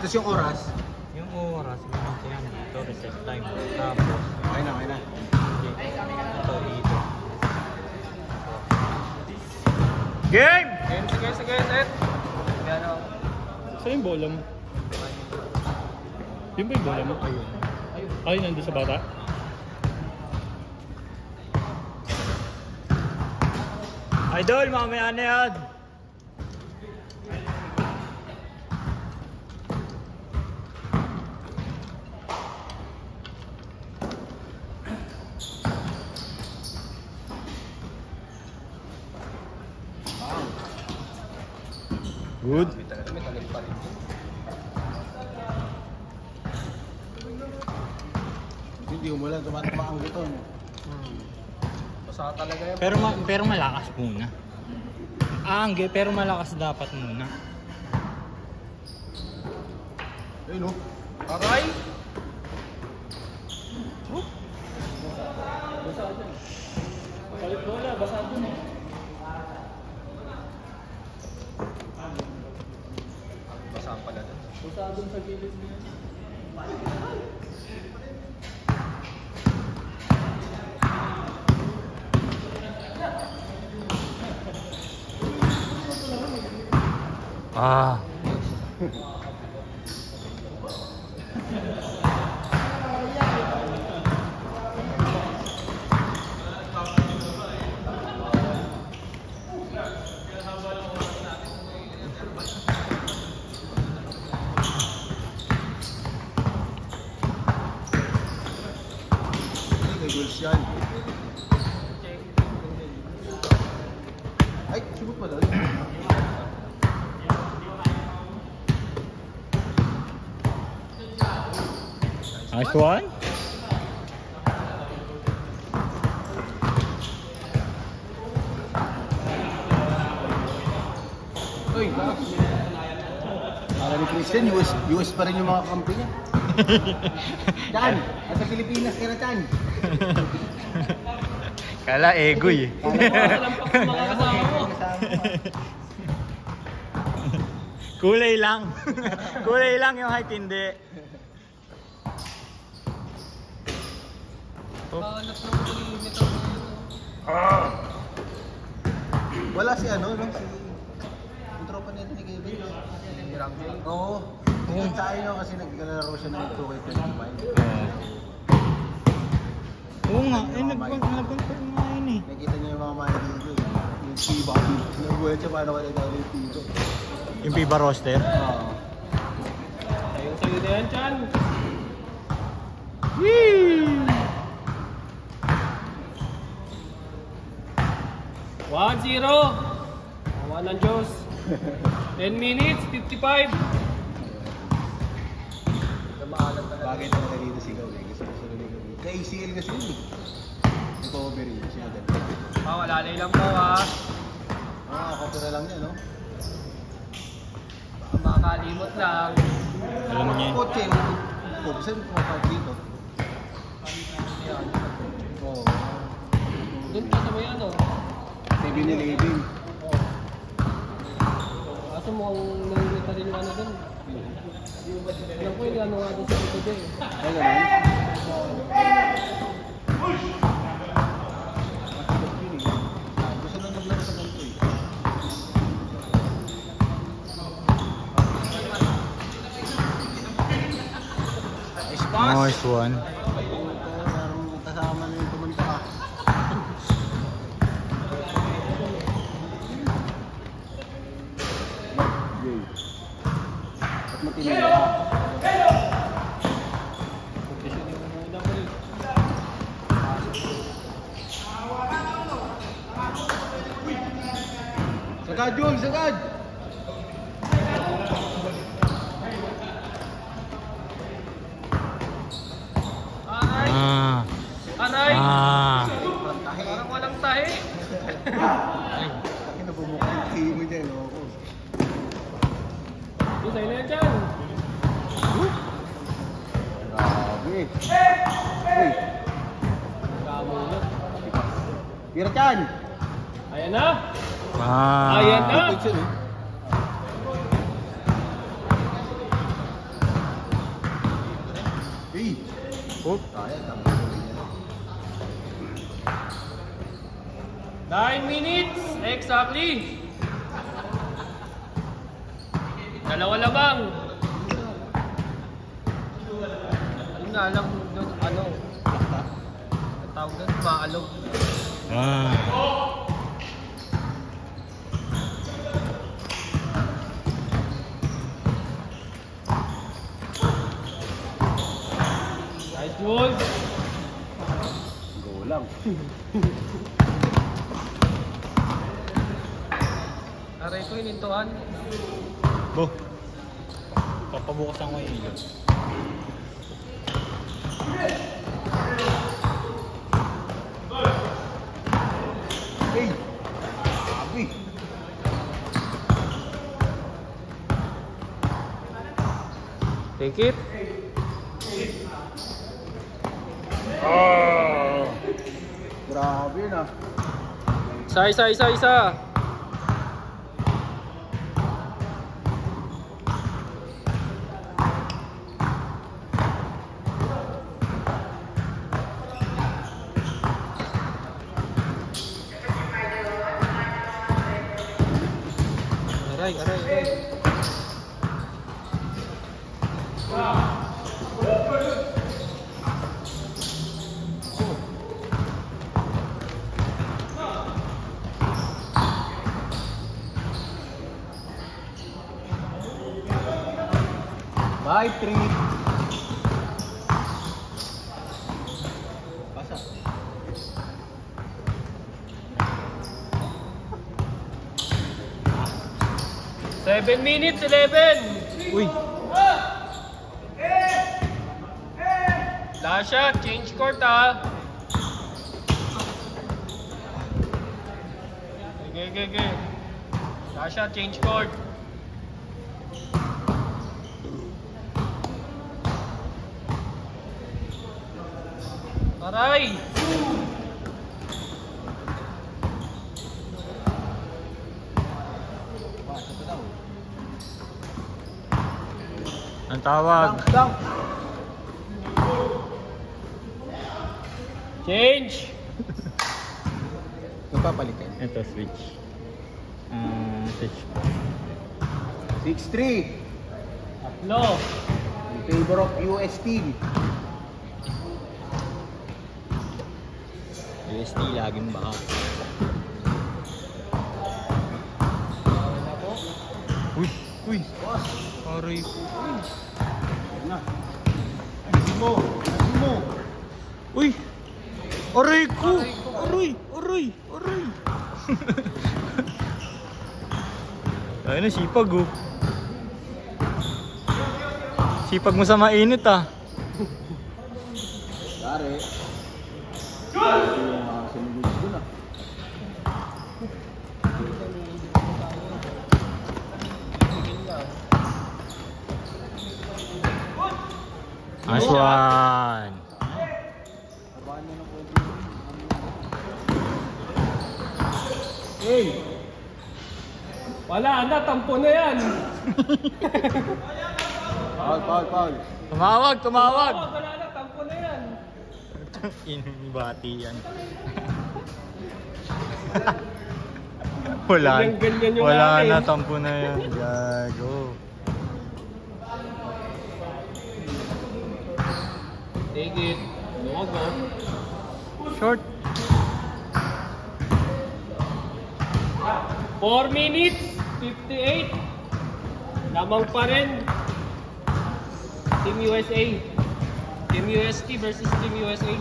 Tapos yung oras? Yung oras, meron ko yan dito, reset time. Tapos, Okay na, okay na. ito dito. Game! Sige, set. Saan yung bola mo? Yun ba yung bola mo? Ayun. Ay, nandun sa bata? Idol, mamaya na yan! Good. Hindi umulan, tumatama ang guton. Basa talaga yan. Pero malakas muna. Angge, pero malakas dapat muna. Ayun o. Aray! Palit bola, basa dun eh. Basaan pala na. Basa dun sa gilid niya. Ah. May goals yan. Ay, subot pa doon. Nice one. Uy, lakas. Akala ni Christian, US pa rin yung mga kampi niya. Chan, nasa Pilipinas ka na, Chan. Kala egoy eh. Kulay lang. Kulay lang yung height, hindi. Wala si ano, no? Si... Yung tropa nito ni Kevin, no? Oo. Yung sa inyo kasi naglalaro siya ng 2K25. Oo nga, eh nagbantan nga yun eh. Nakita niyo yung mga mali dito. Yung P-Bobby. Nagulat siya paano ka naglalaro yung dito. Yung FIBA roster. Oo. Ayun sa'yo na yan, Chan. Whee! 1-0. Awa ng Diyos. 10 minutes, 55. Bagay talaga dito sigaw eh. Kasi gusto nila yung... Ka-ACL kasi yun eh. Recovery. Kasi madali. Malalay lang po ha. Kapira lang yan, no? Baka makakalimot lang. Alam niya. Kotse, saan mo pa dito? Oo. Doon pa sa may ano. 7-11. Kaso mukhang nangingita rin yung ano doon. Alam ko yung ano nga doon sa likod eh. Ay, ganun? Gusto nang naglaro sa ganito eh. Nice one. Parang kasama na yung pumunta. At matindi ka. Sagad yun, sagad! Ah. Anay! Ah. Parang walang tahi. Akin na bumukha yung tiyo mo dyan, loko. Doon sa'yo na yan, Chan. Grabe. Uy, Kamunot. Tira Chan! Ayan na. Ah. Ayan na. Good yun, eh. Oh. Kaya, tama. 9 minutes exactly. Dalawa lamang. Ano na alam doon, ano? Ang tawag doon, maalog. Ah. Nice goal. Go lang. Aray ko inintuan. Bo. Papabukasan ko yung ilaw. Hey! Sabi! Take it. Grabe na. Isa. Aray. Bye, treat! Pasa. Seven minutes, 11. Uy. Last shot, change court ah. Okay. Last shot, change court. Aray! Ang tawag. Dunk! Change! Magpapalitan. Ito, switch. Switch. 6-3 Tatlo. in favor of US team. UST, laging baka. Uy. Boss! Aray ko. Na. Ayusin mo! Uy. Aray ko. Aray. Ay na, sipag oh. Sipag mo sa mainit ah. Dari. Sinubos ko na. Nice one. Hey! Wala na, tampo na yan. Foul. Tumawag. Wala na, tampo na yan. Inibati yan. Wala. Ganyan yung Wala akin. na, tampo na yan. Gago. Take it. Logo. Short. 4 minutes, 58. Lamang pa rin. Team USA. Team UST versus Team USA.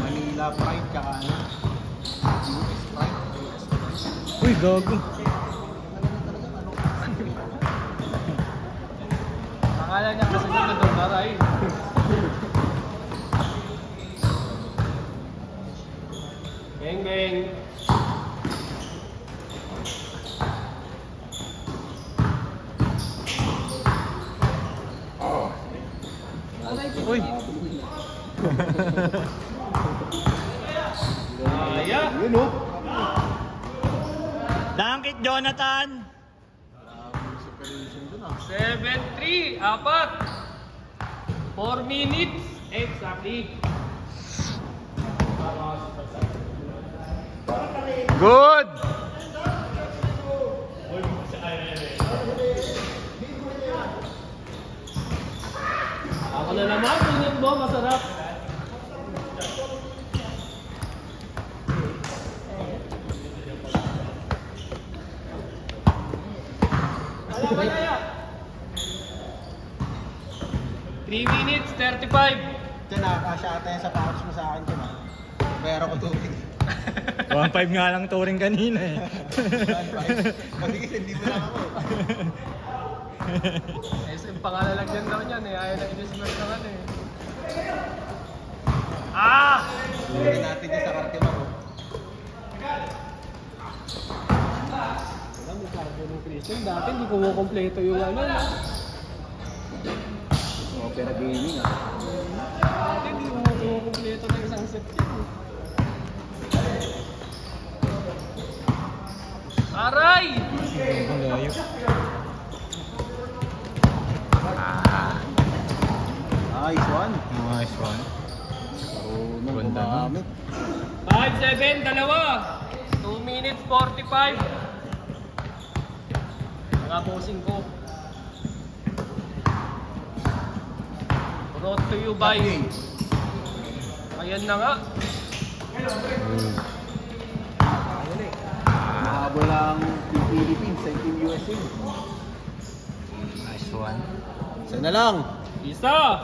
Manila Pride tsaka ano? US Pride. Uy, gago. Akala niya kasi na doon maray. Bang. Uy. Yun oh! Dunk it, Jonathan. Separation dun ah. 7-3, apat. 4 minutes exactly. Good! Ako na naman, unit mo, masarap. Malaya. 3 minutes, 35. Diyan na, kasya ata yan sa pouch mo sa akin dyan ah. Pero ko tubig. 1.5 nga lang touring kanina eh. Kasi hindi mo lang ako. SM pangalalagyan daw niyan eh, ayaw na i-dismiss naman eh. Ah! Lagyan natin dyan sa kartima ko. Alam mo, cargo ng Christian, dati hindi kumukompleto yung ano. Opera gaming ah. Dati hindi kumukompleto ng isang set yan. Aray! Ang layo. Nice one. Nice one. Marunong Ganda nun. gumamit. 5-7, dalawa. 2 minutes 45. Nakaposing ko. Brought to you by. Ayan na nga. Mahabol ang Team Philippines sa Team USA. Nice one. Isa na lang. Isa.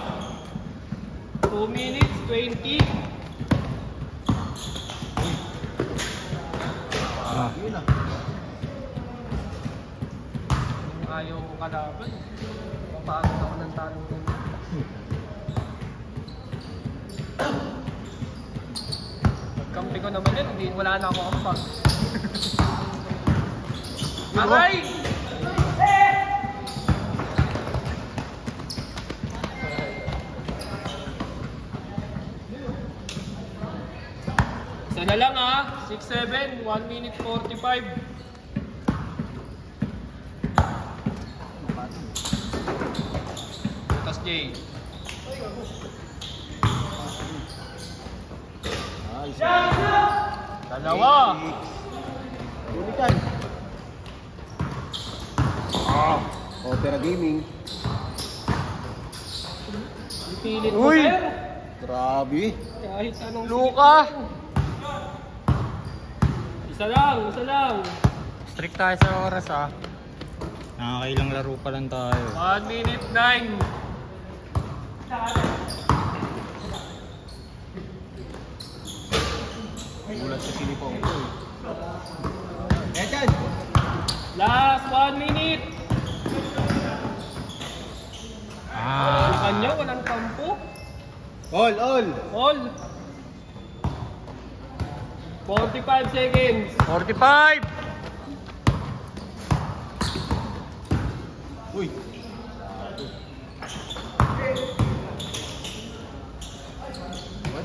2 minutes 20. Ah. Yun ah. Ayaw ko kalaban. Papagod ako ng talo nun. Pagkampi ko naman yun, hindi, wala na ako ampag. Aray! Isa na lang ah, 6-7, 1 minute 45. Butas J. Nice. Dalawa. Ulikan. Opera gaming. Ipilit mo Uy! sir. Grabe. Kahit anong Luka! Isa lang, isa lang. Strict tayo sa oras ah. Nakakailang laro pa lang tayo. 1 minute 9. Gulat sa sinipong ko eh. Etan! Last 1 minute. Ah. Yung kanya, walang kampo. All! All. 45 seconds. 45! Uy!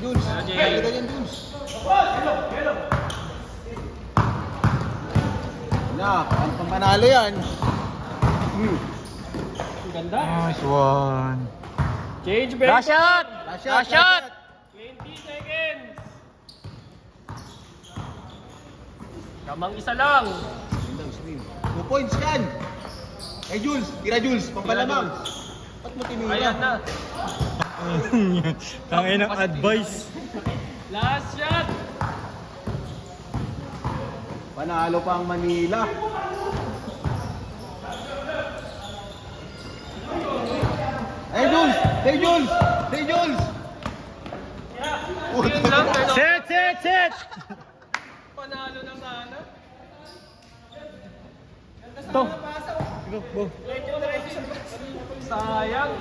Jules! Jay. Kaya ka yan, Jules! Na, pampanalo yan. Ang ganda. Nice one. Change back. Last shot! Last shot! 20 seconds. Kamang isa lang. 2 points yan! Eh Jules! Tira Jules! Pampalamang! Ba't mo tinira? Ayan na. Tangin ng advice. Last shot. Panalo pa ang Manila. Hey Jules! Hey Jules! Hey Jules! Yun lang. Pero Set! panalo na sana. Ito. Go. Sayang.